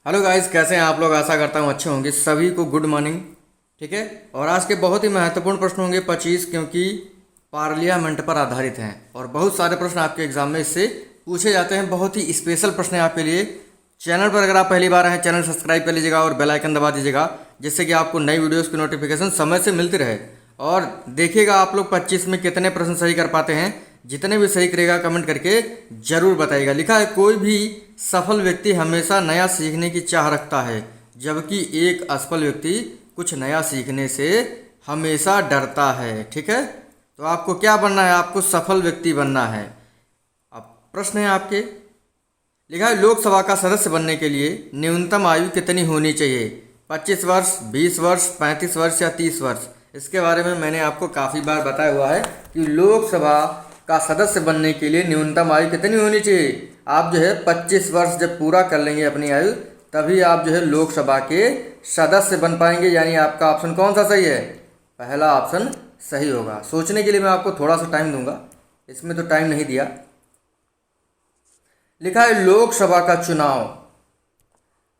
Hello guys, कैसे हैं आप लोग। आशा करता हूँ अच्छे होंगे। सभी को गुड मॉर्निंग। ठीक है। और आज के बहुत ही महत्वपूर्ण प्रश्न होंगे 25, क्योंकि पार्लियामेंट पर आधारित हैं और बहुत सारे प्रश्न आपके एग्जाम में इससे पूछे जाते हैं। बहुत ही स्पेशल प्रश्न है आपके लिए। चैनल पर अगर आप पहली बार आए, चैनल सब्सक्राइब कर लीजिएगा और बेल आइकन दबा दीजिएगा, जिससे कि आपको नई वीडियोस की नोटिफिकेशन समय से मिलती रहे। और देखिएगा आप लोग 25 में कितने प्रश्न सही कर पाते हैं। जितने भी सही करेगा कमेंट करके जरूर बताइएगा। लिखा है, कोई भी सफल व्यक्ति हमेशा नया सीखने की चाह रखता है, जबकि एक असफल व्यक्ति कुछ नया सीखने से हमेशा डरता है। ठीक है। तो आपको क्या बनना है? आपको सफल व्यक्ति बनना है। अब प्रश्न है आपके। लिखा है, लोकसभा का सदस्य बनने के लिए न्यूनतम आयु कितनी होनी चाहिए? 25 वर्ष, 20 वर्ष, 35 वर्ष या 30 वर्ष? इसके बारे में मैंने आपको काफ़ी बार बताया हुआ है कि लोकसभा का सदस्य बनने के लिए न्यूनतम आयु कितनी होनी चाहिए। आप जो है 25 वर्ष जब पूरा कर लेंगे अपनी आयु, तभी आप जो है लोकसभा के सदस्य बन पाएंगे। यानी आपका ऑप्शन कौन सा सही है? पहला ऑप्शन सही होगा। सोचने के लिए मैं आपको थोड़ा सा टाइम दूंगा, इसमें तो टाइम नहीं दिया। लिखा है, लोकसभा का चुनाव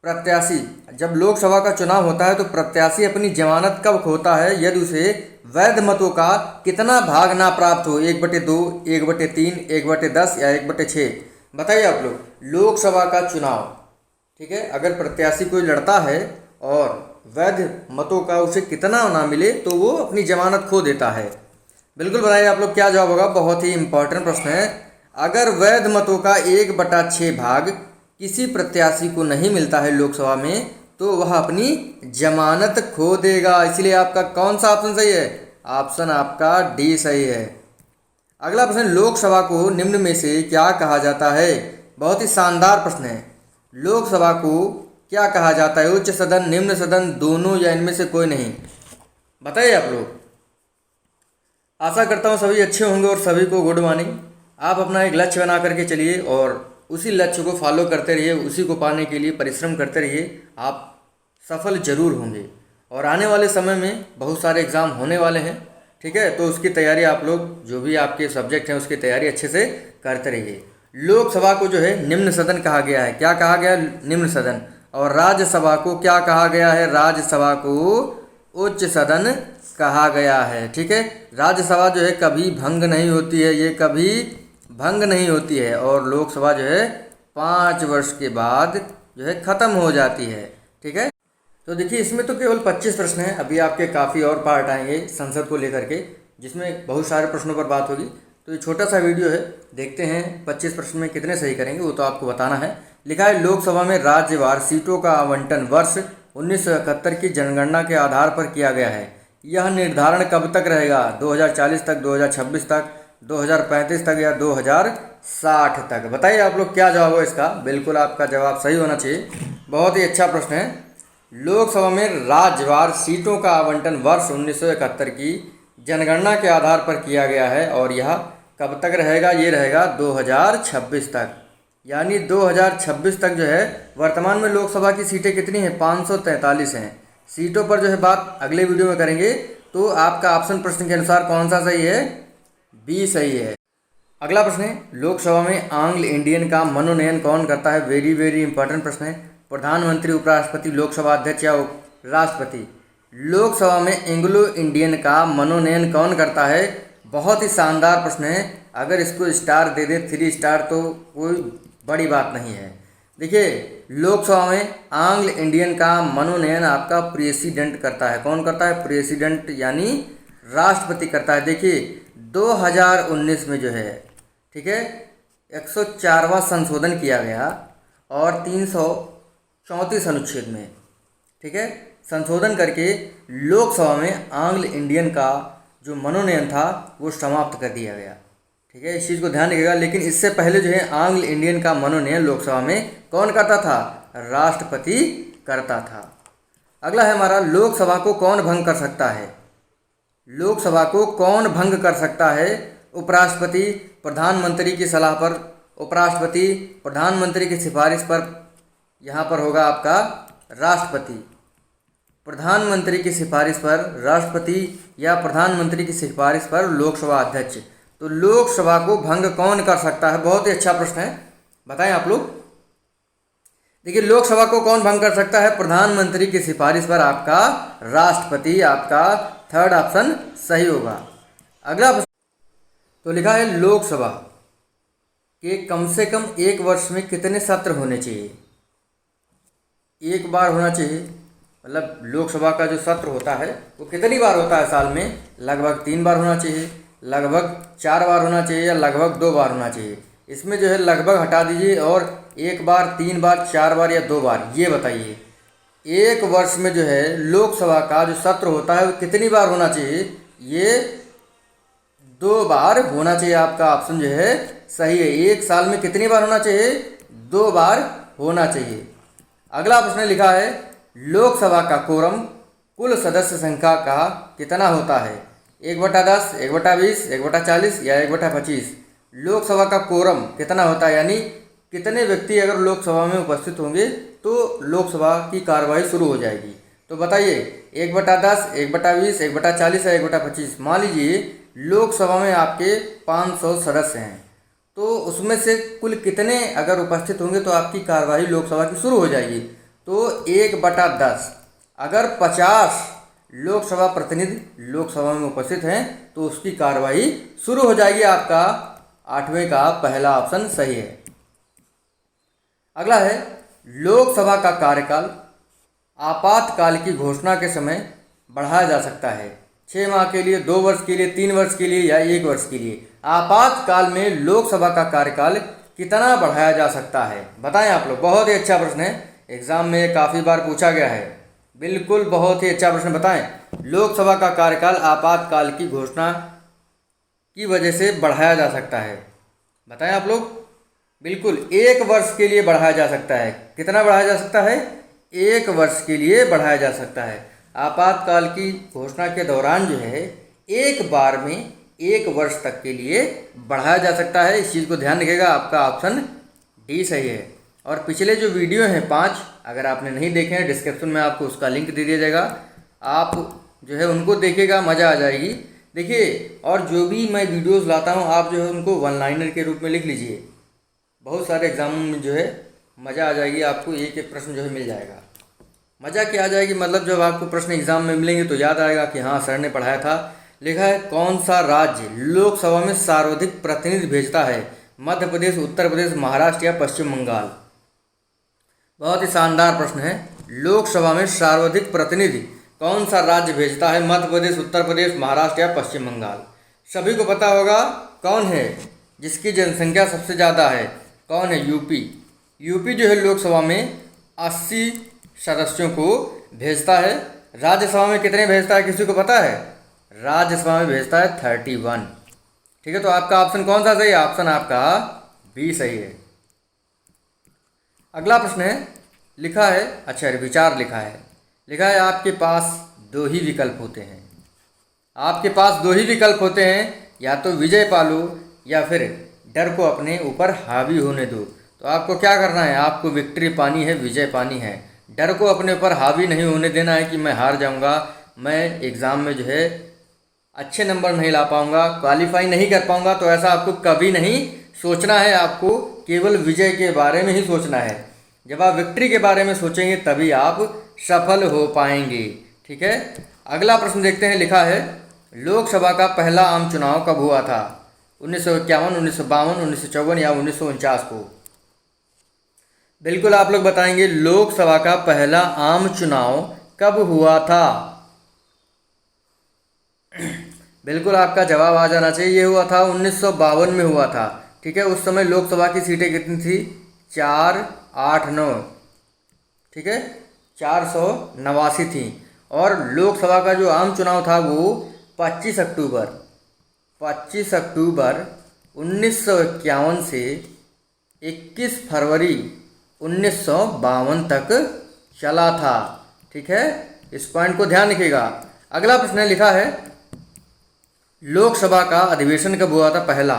प्रत्याशी, जब लोकसभा का चुनाव होता है तो प्रत्याशी अपनी जमानत कब खोता है? यदि उसे वैध मतों का कितना भाग ना प्राप्त हो? 1/2, 1/3, 1/10 या 1/6? बताइए आप लोग। लोकसभा का चुनाव, ठीक है, अगर प्रत्याशी कोई लड़ता है और वैध मतों का उसे कितना ना मिले तो वो अपनी जमानत खो देता है। बिल्कुल बताइए आप लोग क्या जवाब होगा। बहुत ही इंपॉर्टेंट प्रश्न है। अगर वैध मतों का 1/6 भाग किसी प्रत्याशी को नहीं मिलता है लोकसभा में, तो वह अपनी जमानत खो देगा। इसलिए आपका कौन सा ऑप्शन सही है? ऑप्शन आपका डी सही है। अगला प्रश्न, लोकसभा को निम्न में से क्या कहा जाता है? बहुत ही शानदार प्रश्न है। लोकसभा को क्या कहा जाता है? उच्च सदन, निम्न सदन, दोनों या इनमें से कोई नहीं? बताइए आप लोग। आशा करता हूँ सभी अच्छे होंगे और सभी को गुड मॉर्निंग। आप अपना एक लक्ष्य बना करके चलिए और उसी लक्ष्य को फॉलो करते रहिए, उसी को पाने के लिए परिश्रम करते रहिए। आप सफल जरूर होंगे और आने वाले समय में बहुत सारे एग्ज़ाम होने वाले हैं। ठीक है, तो उसकी तैयारी आप लोग, जो भी आपके सब्जेक्ट हैं उसकी तैयारी अच्छे से करते रहिए। लोकसभा को जो है निम्न सदन कहा गया है। क्या कहा गया है? निम्न सदन। और राज्यसभा को क्या कहा गया है? राज्यसभा को उच्च सदन कहा गया है। ठीक है। राज्यसभा जो है कभी भंग नहीं होती है, ये कभी भंग नहीं होती है। और लोकसभा जो है 5 वर्ष के बाद जो है ख़त्म हो जाती है। ठीक है। तो देखिए, इसमें तो केवल 25 प्रश्न हैं। अभी आपके काफ़ी और पार्ट आएंगे संसद को लेकर के, जिसमें बहुत सारे प्रश्नों पर बात होगी। तो ये छोटा सा वीडियो है, देखते हैं 25 प्रश्न में कितने सही करेंगे, वो तो आपको बताना है। लिखा है, लोकसभा में राज्यवार सीटों का आवंटन वर्ष 1971 की जनगणना के आधार पर किया गया है। यह निर्धारण कब तक रहेगा? 2040 तक, 2026 तक, 2035 तक या 2060 तक? बताइए आप लोग क्या जवाब हो इसका। बिल्कुल आपका जवाब सही होना चाहिए। बहुत ही अच्छा प्रश्न है। लोकसभा में राज्यवार सीटों का आवंटन वर्ष 1971 की जनगणना के आधार पर किया गया है और यह कब तक रहेगा? ये रहेगा 2026 तक। यानी 2026 तक जो है, वर्तमान में लोकसभा की सीटें कितनी हैं? 543 हैं। सीटों पर जो है बात अगले वीडियो में करेंगे। तो आपका ऑप्शन प्रश्न के अनुसार कौन सा सही है? बी सही है। अगला प्रश्न है, लोकसभा में एंग्लो इंडियन का मनोनयन कौन करता है? वेरी वेरी इंपॉर्टेंट प्रश्न है। प्रधानमंत्री, उपराष्ट्रपति, लोकसभा अध्यक्ष या राष्ट्रपति? लोकसभा में एंग्लो इंडियन का मनोनयन कौन करता है? बहुत ही शानदार प्रश्न है। अगर इसको स्टार दे दे, 3 स्टार, तो कोई बड़ी बात नहीं है। देखिए, लोकसभा में एंग्लो इंडियन का मनोनयन आपका प्रेसिडेंट करता है। कौन करता है? प्रेसिडेंट यानी राष्ट्रपति करता है। देखिए, 2019 में जो है, ठीक है, 104वां संशोधन किया गया और 334 अनुच्छेद में, ठीक है, संशोधन करके लोकसभा में एंग्लो इंडियन का जो मनोनयन था वो समाप्त कर दिया गया। ठीक है, इस चीज़ को ध्यान रखिएगा। लेकिन इससे पहले जो है एंग्लो इंडियन का मनोनयन लोकसभा में कौन करता था? राष्ट्रपति करता था। अगला है हमारा, लोकसभा को कौन भंग कर सकता है? लोकसभा को कौन भंग कर सकता है? उपराष्ट्रपति, प्रधानमंत्री की सलाह पर उपराष्ट्रपति, प्रधानमंत्री की सिफारिश पर यहाँ पर होगा आपका राष्ट्रपति। प्रधानमंत्री की सिफारिश पर राष्ट्रपति या प्रधानमंत्री की सिफारिश पर लोकसभा अध्यक्ष। तो लोकसभा को भंग कौन कर सकता है? बहुत ही अच्छा प्रश्न है, बताएं आप लोग। देखिए, लोकसभा को कौन भंग कर सकता है? प्रधानमंत्री की सिफारिश पर आपका राष्ट्रपति। आपका थर्ड ऑप्शन सही होगा। अगला प्रश्न तो लिखा है लोकसभा के कम से कम एक वर्ष में कितने सत्र होने चाहिए? एक बार होना चाहिए, मतलब लोकसभा का जो सत्र होता है वो कितनी बार होता है साल में? लगभग 3 बार होना चाहिए, लगभग 4 बार होना चाहिए, या लगभग 2 बार होना चाहिए? इसमें जो है लगभग हटा दीजिए और 1 बार, 3 बार, 4 बार या 2 बार ये बताइए। एक वर्ष में जो है लोकसभा का जो सत्र होता है वो कितनी बार होना चाहिए? ये 2 बार होना चाहिए। आपका ऑप्शन जो है सही है। एक साल में कितनी बार होना चाहिए? 2 बार होना चाहिए। अगला प्रश्न लिखा है लोकसभा का कोरम कुल सदस्य संख्या का कितना होता है? 1/10, 1/20, 1/40 या 1/25? लोकसभा का कोरम कितना होता है, यानी कितने व्यक्ति अगर लोकसभा में उपस्थित होंगे तो लोकसभा की कार्यवाही शुरू हो जाएगी? तो बताइए 1/10, 1/20, 1/40 या 1/25? मान लीजिए लोकसभा में आपके 500 सदस्य हैं, तो उसमें से कुल कितने अगर उपस्थित होंगे तो आपकी कार्यवाही लोकसभा की शुरू हो जाएगी? तो 1/10। अगर 50 लोकसभा प्रतिनिधि लोकसभा में उपस्थित हैं तो उसकी कार्यवाही शुरू हो जाएगी। आपका 8वें का पहला ऑप्शन सही है। अगला है लोकसभा का कार्यकाल आपातकाल की घोषणा के समय बढ़ाया जा सकता है। 6 माह के लिए, 2 वर्ष के लिए, 3 वर्ष के लिए या 1 वर्ष के लिए? आपातकाल में लोकसभा का कार्यकाल कितना बढ़ाया जा सकता है? बताएं आप लोग। बहुत ही अच्छा प्रश्न है, एग्जाम में काफ़ी बार पूछा गया है। बिल्कुल बहुत ही अच्छा प्रश्न। बताएं लोकसभा का कार्यकाल आपातकाल की घोषणा की वजह से बढ़ाया जा सकता है। बताएं आप लोग। बिल्कुल 1 वर्ष के लिए बढ़ाया जा सकता है। कितना बढ़ाया जा सकता है? 1 वर्ष के लिए बढ़ाया जा सकता है। आपातकाल की घोषणा के दौरान जो है एक बार में 1 वर्ष तक के लिए बढ़ाया जा सकता है। इस चीज़ को ध्यान रखिएगा। आपका ऑप्शन डी सही है। और पिछले जो वीडियो हैं 5, अगर आपने नहीं देखे हैं डिस्क्रिप्शन में आपको उसका लिंक दे दिया जाएगा, आप जो है उनको देखिएगा, मज़ा आ जाएगी। देखिए, और जो भी मैं वीडियोस लाता हूँ आप जो है उनको वन लाइनर के रूप में लिख लीजिए। बहुत सारे एग्जामों में जो है मज़ा आ जाएगी, आपको एक एक प्रश्न जो है मिल जाएगा। मज़ा क्या आ जाएगी, मतलब जब आपको प्रश्न एग्जाम में मिलेंगे तो याद आएगा कि हाँ सर ने पढ़ाया था। लिखा है कौन सा राज्य लोकसभा में सर्वाधिक प्रतिनिधि भेजता है? मध्य प्रदेश, उत्तर प्रदेश, महाराष्ट्र या पश्चिम बंगाल? बहुत ही शानदार प्रश्न है। लोकसभा में सर्वाधिक प्रतिनिधि कौन सा राज्य भेजता है? मध्य प्रदेश, उत्तर प्रदेश, महाराष्ट्र या पश्चिम बंगाल? सभी को पता होगा कौन है जिसकी जनसंख्या सबसे ज़्यादा है? कौन है? यूपी। यूपी जो है लोकसभा में 80 सदस्यों को भेजता है। राज्यसभा में कितने भेजता है, किसी को पता है? राज्यसभा में भेजता है 31। ठीक है, तो आपका ऑप्शन कौन सा सही है? ऑप्शन आपका बी सही है। अगला प्रश्न है, लिखा है, अच्छा विचार लिखा है, लिखा है आपके पास 2 ही विकल्प होते हैं। आपके पास 2 ही विकल्प होते हैं, या तो विजय पालो या फिर डर को अपने ऊपर हावी होने दो। तो आपको क्या करना है? आपको विक्ट्री पानी है, विजय पानी है। डर को अपने ऊपर हावी नहीं होने देना है कि मैं हार जाऊंगा, मैं एग्ज़ाम में जो है अच्छे नंबर नहीं ला पाऊंगा, क्वालिफाई नहीं कर पाऊंगा। तो ऐसा आपको कभी नहीं सोचना है। आपको केवल विजय के बारे में ही सोचना है। जब आप विक्ट्री के बारे में सोचेंगे तभी आप सफल हो पाएंगे। ठीक है, अगला प्रश्न देखते हैं। लिखा है लोकसभा का पहला आम चुनाव कब हुआ था? 1951, 1952, 1954 या 1949 को? बिल्कुल आप लोग बताएंगे लोकसभा का पहला आम चुनाव कब हुआ था? बिल्कुल आपका जवाब आ जाना चाहिए। ये हुआ था 1952 में हुआ था। ठीक है, उस समय लोकसभा की सीटें कितनी थी? 4, 8, 9। ठीक है, 489 थी। और लोकसभा का जो आम चुनाव था वो 25 अक्टूबर 1951 से 21 फरवरी 1952 तक चला था। ठीक है, इस पॉइंट को ध्यान रखिएगा। अगला प्रश्न लिखा है लोकसभा का अधिवेशन कब हुआ था पहला?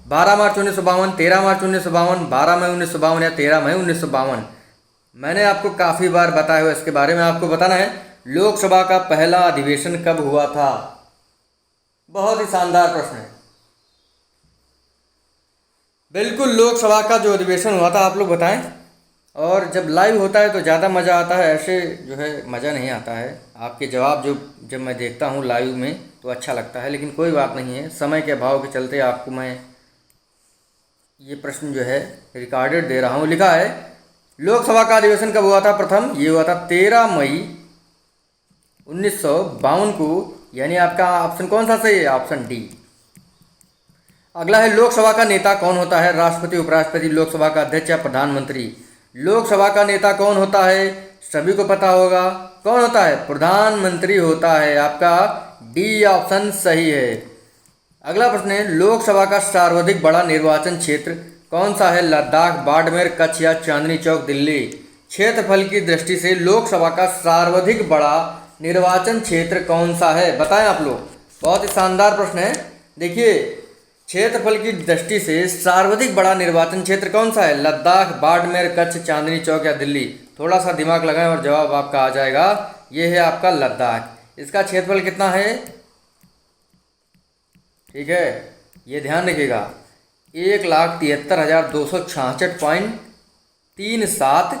12 मार्च 1952, 13 मार्च 1952, 12 मई 1952 या 13 मई 1952? मैंने आपको काफ़ी बार बताया हुआ, इसके बारे में आपको बताना है लोकसभा का पहला अधिवेशन कब हुआ था। बहुत ही शानदार प्रश्न है। बिल्कुल लोकसभा का जो अधिवेशन हुआ था आप लोग बताएं। और जब लाइव होता है तो ज़्यादा मज़ा आता है, ऐसे जो है मज़ा नहीं आता है। आपके जवाब जो जब मैं देखता हूँ लाइव में तो अच्छा लगता है, लेकिन कोई बात नहीं है, समय के अभाव के चलते आपको मैं ये प्रश्न जो है रिकॉर्डेड दे रहा हूँ। लिखा है लोकसभा का अधिवेशन कब हुआ था प्रथम? ये हुआ था 13 मई 1952 को, यानी आपका ऑप्शन कौन सा सही है? Option D. अगला है लोकसभा का नेता कौन होता है? राष्ट्रपति, उपराष्ट्रपति, लोकसभा का अध्यक्ष या प्रधानमंत्री? लोकसभा का नेता कौन होता है? सभी को पता होगा, कौन होता है? प्रधानमंत्री होता है। आपका डी ऑप्शन सही है। अगला प्रश्न है लोकसभा का सर्वाधिक बड़ा निर्वाचन क्षेत्र कौन सा है? लद्दाख, बाड़मेर, कच्छ या चांदनी चौक, दिल्ली? क्षेत्रफल की दृष्टि से लोकसभा का सर्वाधिक बड़ा निर्वाचन क्षेत्र कौन सा है? बताएं आप लोग। बहुत ही शानदार प्रश्न है। देखिए, क्षेत्रफल की दृष्टि से सर्वाधिक बड़ा निर्वाचन क्षेत्र कौन सा है? लद्दाख, बाड़मेर, कच्छ, चांदनी चौक या दिल्ली? थोड़ा सा दिमाग लगाएं और जवाब आपका आ जाएगा। ये है आपका लद्दाख। इसका क्षेत्रफल कितना है? ठीक है, ये ध्यान रखिएगा, 1,73,266.37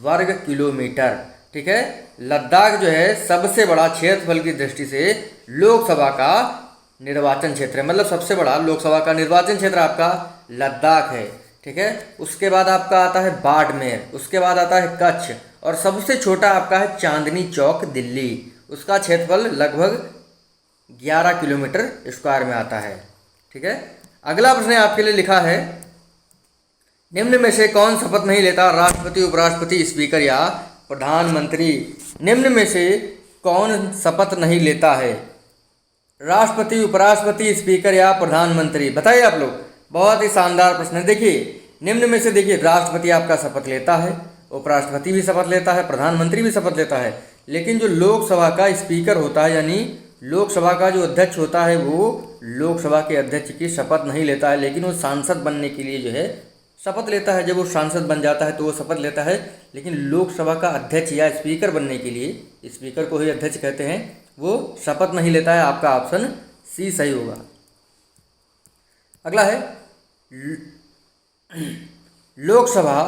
वर्ग किलोमीटर। ठीक है, लद्दाख जो है सबसे बड़ा क्षेत्रफल की दृष्टि से लोकसभा का निर्वाचन क्षेत्र है, मतलब सबसे बड़ा लोकसभा का निर्वाचन क्षेत्र आपका लद्दाख है। ठीक है, उसके बाद आपका आता है बाड़मेर, उसके बाद आता है कच्छ, और सबसे छोटा आपका है चांदनी चौक, दिल्ली। उसका क्षेत्रफल लगभग 11 किलोमीटर स्क्वायर में आता है। ठीक है, अगला प्रश्न आपके लिए लिखा है निम्न में से कौन शपथ नहीं लेता? राष्ट्रपति, उपराष्ट्रपति, स्पीकर या प्रधानमंत्री? निम्न में से कौन शपथ नहीं लेता है? राष्ट्रपति, उपराष्ट्रपति, स्पीकर या प्रधानमंत्री? बताइए आप लोग। बहुत ही शानदार प्रश्न है। देखिए, निम्न में से देखिए, राष्ट्रपति आपका शपथ लेता है, उपराष्ट्रपति भी शपथ लेता है, प्रधानमंत्री भी शपथ लेता है, लेकिन जो लोकसभा का स्पीकर होता है, यानी लोकसभा का जो अध्यक्ष होता है, वो लोकसभा के अध्यक्ष की शपथ नहीं लेता है, लेकिन वो सांसद बनने के लिए जो है शपथ लेता है। जब वो सांसद बन जाता है तो वो शपथ लेता है, लेकिन लोकसभा का अध्यक्ष या स्पीकर बनने के लिए, स्पीकर को ही अध्यक्ष कहते हैं, वो शपथ नहीं लेता है। आपका ऑप्शन सी सही होगा। अगला है लोकसभा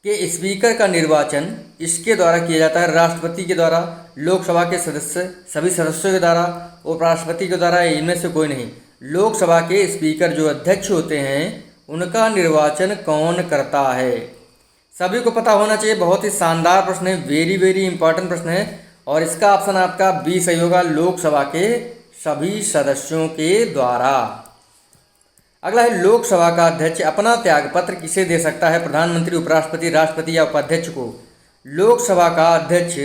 के स्पीकर का निर्वाचन इसके द्वारा किया जाता है? राष्ट्रपति के द्वारा, लोकसभा के सदस्य सभी सदस्यों के द्वारा, उपराष्ट्रपति के द्वारा, इनमें से कोई नहीं। लोकसभा के स्पीकर जो अध्यक्ष होते हैं उनका निर्वाचन कौन करता है? सभी को पता होना चाहिए। बहुत ही शानदार प्रश्न है, वेरी वेरी इंपॉर्टेंट प्रश्न है, और इसका ऑप्शन आपका बी सही होगा, लोकसभा के सभी सदस्यों के द्वारा। अगला है लोकसभा का अध्यक्ष अपना त्यागपत्र किसे दे सकता है? प्रधानमंत्री, उपराष्ट्रपति, राष्ट्रपति या उपाध्यक्ष को? लोकसभा का अध्यक्ष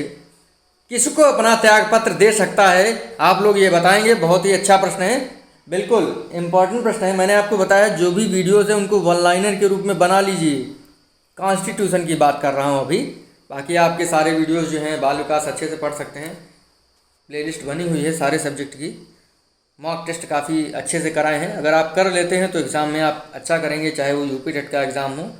किसको अपना त्यागपत्र दे सकता है? आप लोग ये बताएंगे। बहुत ही अच्छा प्रश्न है, बिल्कुल इंपॉर्टेंट प्रश्न है। मैंने आपको बताया जो भी वीडियोज़ हैं उनको वन लाइनर के रूप में बना लीजिए। कॉन्स्टिट्यूशन की बात कर रहा हूँ अभी, बाकी आपके सारे वीडियोज़ जो हैं बाल विकास अच्छे से पढ़ सकते हैं। प्लेलिस्ट बनी हुई है सारे सब्जेक्ट की, मॉक टेस्ट काफ़ी अच्छे से कराए हैं। अगर आप कर लेते हैं तो एग्ज़ाम में आप अच्छा करेंगे, चाहे वो यूपी टेट का एग्ज़ाम हो।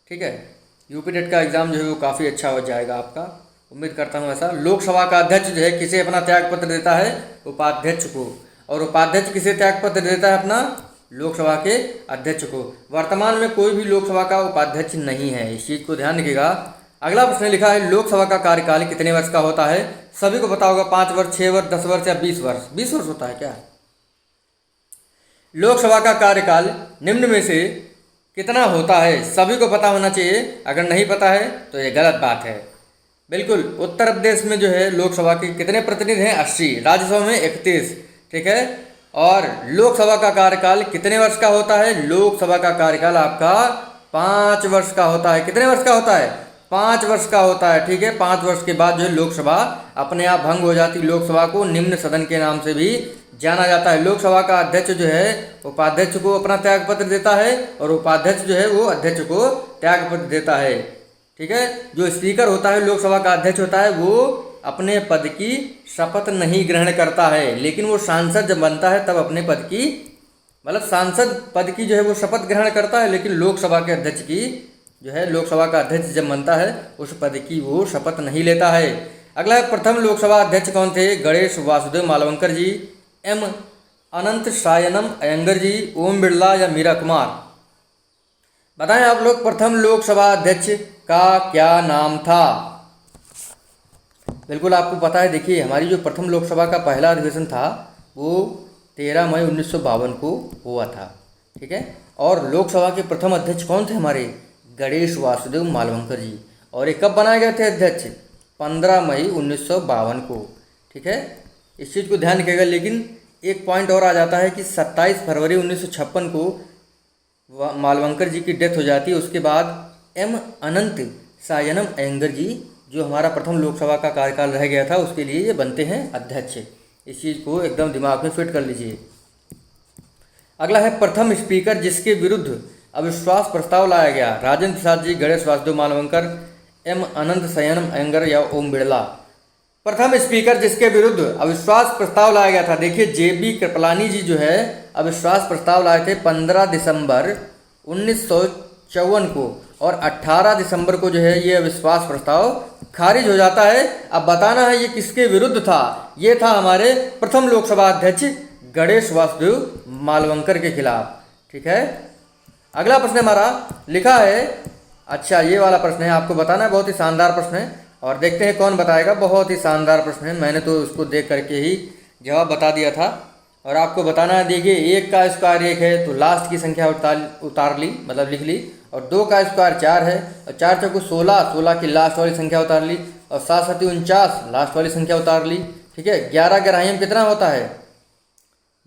ठीक है, यूपी टेट का एग्ज़ाम जो है वो काफ़ी अच्छा हो जाएगा आपका, उम्मीद करता हूँ ऐसा। लोकसभा का अध्यक्ष जो है किसे अपना त्यागपत्र देता है? उपाध्यक्ष को। और उपाध्यक्ष किसे त्यागपत्र देता है? अपना लोकसभा के अध्यक्ष को। वर्तमान में कोई भी लोकसभा का उपाध्यक्ष नहीं है, इस चीज़ को ध्यान रखिएगा। अगला प्रश्न लिखा है लोकसभा का कार्यकाल कितने वर्ष का होता है? सभी को पता होगा, 5 वर्ष, 6 वर्ष, 10 वर्ष या 20 वर्ष? 20 वर्ष होता है क्या? लोकसभा का कार्यकाल निम्न में से कितना होता है? सभी को पता होना चाहिए, अगर नहीं पता है तो ये गलत बात है। बिल्कुल, उत्तर प्रदेश में जो है लोकसभा के कितने प्रतिनिधि हैं? 80, राज्यसभा में 31। ठीक है, और लोकसभा का कार्यकाल कितने वर्ष का होता है? लोकसभा का कार्यकाल आपका 5 वर्ष का होता है। कितने वर्ष का होता है? 5 वर्ष का होता है। ठीक है, 5 वर्ष के बाद जो है लोकसभा अपने आप भंग हो जाती। लोकसभा को निम्न सदन के नाम से भी जाना जाता है। लोकसभा का अध्यक्ष जो है उपाध्यक्ष को अपना त्यागपत्र देता है, और उपाध्यक्ष जो है वो अध्यक्ष को त्यागपत्र देता है। ठीक है, जो स्पीकर होता है लोकसभा का अध्यक्ष होता है, वो अपने पद की शपथ नहीं ग्रहण करता है, लेकिन वो सांसद जब बनता है तब अपने पद की, मतलब सांसद पद की जो है वो शपथ ग्रहण करता है, लेकिन लोकसभा के अध्यक्ष की जो है, लोकसभा का अध्यक्ष जब बनता है उस पद की वो शपथ नहीं लेता है। अगला है प्रथम लोकसभा अध्यक्ष कौन थे? गणेश वासुदेव मालवंकर जी, एम अनंत सायनम अयंगर जी, ओम बिरला या मीरा कुमार? बताएं आप लोग, प्रथम लोकसभा अध्यक्ष का क्या नाम था? बिल्कुल आपको पता है। देखिए, हमारी जो प्रथम लोकसभा का पहला अधिवेशन था वो 13 मई 1952 को हुआ था। ठीक है। और लोकसभा के प्रथम अध्यक्ष कौन थे? हमारे गणेश वासुदेव मालवंकर जी। और ये कब बनाए गए थे अध्यक्ष? 15 मई 1952 को। ठीक है, इस चीज़ को ध्यान रखिएगा। लेकिन एक पॉइंट और आ जाता है कि 27 फरवरी 1956 को मालवंकर जी की डेथ हो जाती है। उसके बाद एम अनंत सायनम अयंगर जी, जो हमारा प्रथम लोकसभा का कार्यकाल रह गया था, उसके लिए ये बनते हैं अध्यक्ष। इस चीज़ को एकदम दिमाग में फिट कर लीजिए। अगला है प्रथम स्पीकर जिसके विरुद्ध अविश्वास प्रस्ताव लाया गया। राजेंद्र प्रसाद जी, गणेश वासुदेव मालवंकर, एम अनंत शयनम अयंगर या ओम बिड़ला। प्रथम स्पीकर जिसके विरुद्ध अविश्वास प्रस्ताव लाया गया था। देखिए, जेबी कृपलानी जी जो है अविश्वास प्रस्ताव लाए थे 15 दिसंबर 1954 को, और 18 दिसंबर को जो है ये अविश्वास प्रस्ताव खारिज हो जाता है। अब बताना है ये किसके विरुद्ध था? ये था हमारे प्रथम लोकसभा अध्यक्ष गणेश वासुदेव मालवंकर के खिलाफ। ठीक है। अगला प्रश्न हमारा लिखा है, अच्छा ये वाला प्रश्न है, आपको बताना है। बहुत ही शानदार प्रश्न है और देखते हैं कौन बताएगा। बहुत ही शानदार प्रश्न है, मैंने तो उसको देख करके ही जवाब बता दिया था और आपको बताना है। देखिए, 1 का स्क्वायर 1 है तो लास्ट की संख्या उतार ली, मतलब लिख ली। और 2 का स्क्वायर 4 है और 4 चौको 16, 16 की लास्ट वाली संख्या उतार ली। और 7 7 49, लास्ट वाली संख्या उतार ली। ठीक है। 11 ग्राह्यम कितना होता है?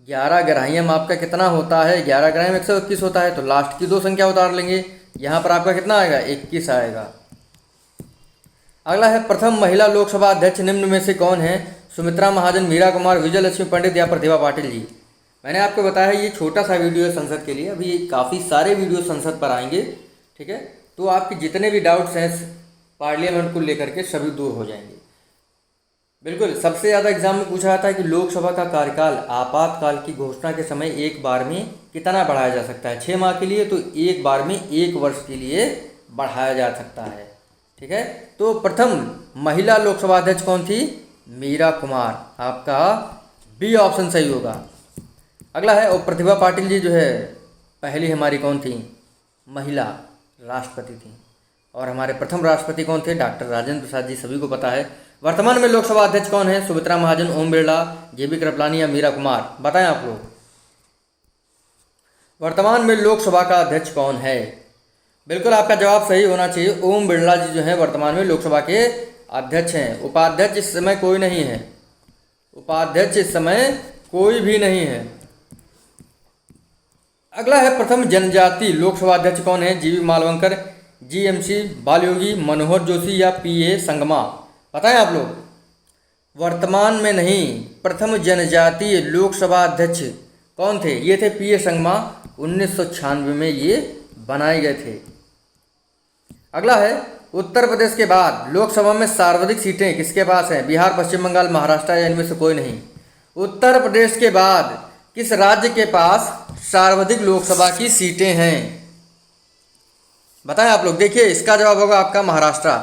11 ग्राह्यम आपका कितना होता है? 11 ग्राह्यम 121 होता है, तो लास्ट की 2 संख्या उतार लेंगे। यहाँ पर आपका कितना आएगा? 21 आएगा। अगला है प्रथम महिला लोकसभा अध्यक्ष निम्न में से कौन है? सुमित्रा महाजन, मीरा कुमार, विजयलक्ष्मी पंडित या प्रतिभा पाटिल जी। मैंने आपको बताया ये छोटा सा वीडियो है संसद के लिए, अभी काफ़ी सारे वीडियो संसद पर आएंगे। ठीक है, तो आपके जितने भी डाउट्स हैं पार्लियामेंट को लेकर के सभी दूर हो जाएंगे। बिल्कुल, सबसे ज़्यादा एग्जाम में पूछा जाता है कि लोकसभा का कार्यकाल आपातकाल की घोषणा के समय एक बार में कितना बढ़ाया जा सकता है? 6 माह के लिए तो एक बार में 1 वर्ष के लिए बढ़ाया जा सकता है। ठीक है, तो प्रथम महिला लोकसभा अध्यक्ष कौन थी? मीरा कुमार। आपका बी ऑप्शन सही होगा। अगला है, और प्रतिभा पाटिल जी जो है पहली हमारी कौन थी? महिला राष्ट्रपति थी। और हमारे प्रथम राष्ट्रपति कौन थे? डॉक्टर राजेंद्र प्रसाद जी, सभी को पता है। वर्तमान में लोकसभा अध्यक्ष कौन है? सुमित्रा महाजन, ओम बिरला, जेबी कृपलानी या मीरा कुमार। बताएं आप लोग, वर्तमान में लोकसभा का अध्यक्ष कौन है? बिल्कुल आपका जवाब सही होना चाहिए। ओम बिरला जी जो है वर्तमान में लोकसभा के अध्यक्ष हैं। उपाध्यक्ष इस समय कोई नहीं है। उपाध्यक्ष इस समय कोई भी नहीं है। अगला है, प्रथम जनजाति लोकसभा अध्यक्ष कौन है? जीवी मालवंकर, जीएमसी बालयोगी, मनोहर जोशी या पीए संगमा। बताएं आप लोग, वर्तमान में नहीं, प्रथम जनजातीय लोकसभा अध्यक्ष कौन थे? ये थे पीए संगमा। 1996 में ये बनाए गए थे। अगला है, उत्तर प्रदेश के बाद लोकसभा में सर्वाधिक सीटें किसके पास हैं? बिहार, पश्चिम बंगाल, महाराष्ट्र या इनमें से कोई नहीं। उत्तर प्रदेश के बाद किस राज्य के पास सर्वाधिक लोकसभा की सीटें हैं? बताएं आप लोग। देखिए, इसका जवाब होगा आपका महाराष्ट्र।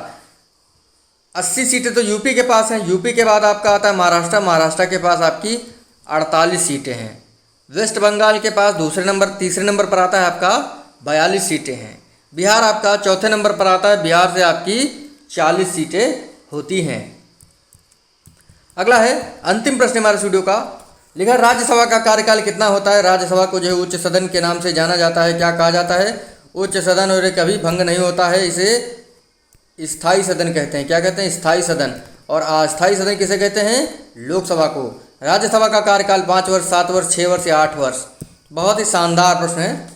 80 सीटें तो यूपी के पास हैं। यूपी के बाद आपका आता है महाराष्ट्र। महाराष्ट्र के पास आपकी 48 सीटें हैं। वेस्ट बंगाल के पास तीसरे नंबर पर आता है आपका 42 सीटें हैं। बिहार आपका चौथे नंबर पर आता है। बिहार से आपकी 40 सीटें होती हैं। अगला है, अंतिम प्रश्न हमारे वीडियो का, लिखा राज्यसभा का कार्यकाल कितना होता है? राज्यसभा को जो है उच्च सदन के नाम से जाना जाता है। क्या कहा जाता है? उच्च सदन, और कभी भंग नहीं होता है। इसे स्थायी सदन कहते हैं। क्या कहते हैं? स्थायी सदन। और अस्थायी सदन किसे कहते हैं? लोकसभा को। राज्यसभा का कार्यकाल 5 वर्ष, 7 वर्ष, 6 वर्ष या 8 वर्ष। बहुत ही शानदार प्रश्न है।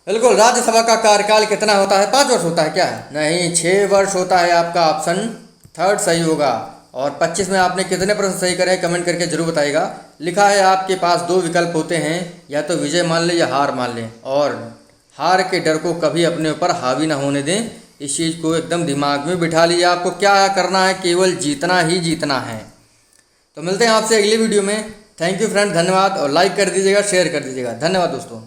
बिल्कुल, राज्यसभा का कार्यकाल कितना होता है? 5 वर्ष होता है क्या? नहीं, 6 वर्ष होता है। आपका ऑप्शन थर्ड सही होगा। और 25 में आपने कितने प्रश्न सही करे कमेंट करके जरूर बताइएगा। लिखा है, आपके पास 2 विकल्प होते हैं, या तो विजय मान लें या हार मान लें। और हार के डर को कभी अपने ऊपर हावी ना होने दें। इस चीज़ को एकदम दिमाग में बिठा लीजिए। आपको क्या करना है? केवल जीतना ही जीतना है। तो मिलते हैं आपसे अगली वीडियो में। थैंक यू फ्रेंड, धन्यवाद। और लाइक कर दीजिएगा, शेयर कर दीजिएगा। धन्यवाद दोस्तों।